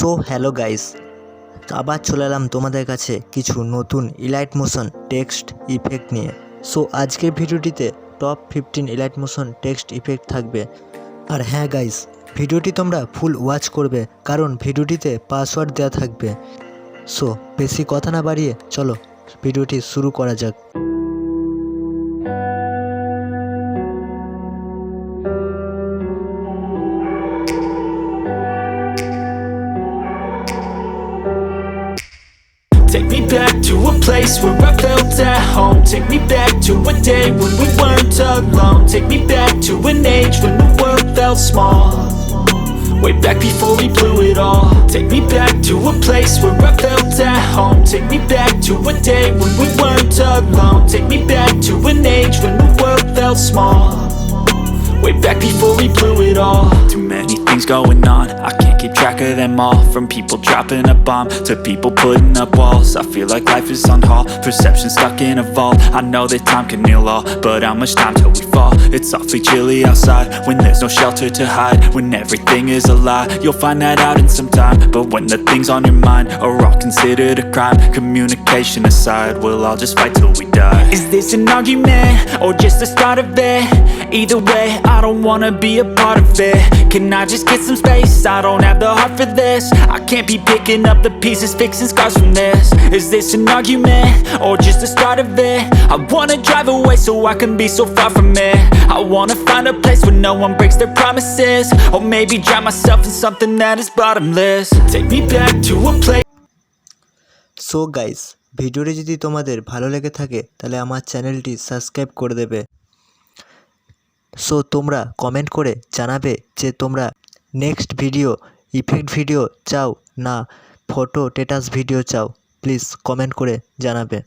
So hello guys, আবার চলে এলাম তোমাদের কাছে কিছু নতুন ইলাইট মোশন টেক্সট ইফেক্ট নিয়ে। সো আজকের ভিডিওটিতে top 15 elite motion text effect থাকবে। আর হ্যাঁ গাইস, ভিডিওটি তোমরা ফুল ওয়াচ করবে কারণ ভিডিওটিতে পাসওয়ার্ড দেওয়া থাকবে। সো বেশি কথা না বাড়িয়ে চলো ভিডিওটি শুরু করা যাক। Take me back to a place where I felt at home. Take me back to a day when we weren't alone. Take me back to an age when the world felt small. Way back before we blew it all. Take me back to a place where I felt at home. Take me back to a day when we weren't alone. Take me back to an age when the world felt small. Way back before we blew it all. Too many things going on, I can't keep track of them all. From people dropping a bomb to people putting up walls. I feel like life is on hold, perception stuck in a vault. I know that time can heal all, but how much time till we fall? It's awfully chilly outside, when there's no shelter to hide. When everything is a lie, you'll find that out in some time. But when the things on your mind are all considered a crime, communication aside, we'll all just fight till we die. Is this an argument, or just the start of it? Either way, I don't wanna be a part of it. Can I just get some space? I don't have the heart for this. I can't be picking up the pieces, fixing scars from this. Is this an argument, or just the start of it? I wanna drive away so I can be so far from it. I wanna find a place where no one breaks their promises. Or maybe drown myself in something that is bottomless. Take me back to a place. So guys, ভিডিওটি যদি তোমাদের ভালো লেগে থাকে তাহলে আমার চ্যানেলটি subscribe করে দেবে। সো তোমরা কমেন্ট করে জানাবে যে তোমরা নেক্সট ভিডিও ইফেক্ট ভিডিও চাও না ফটো স্ট্যাটাস ভিডিও চাও। প্লিজ কমেন্ট করে জানাবে।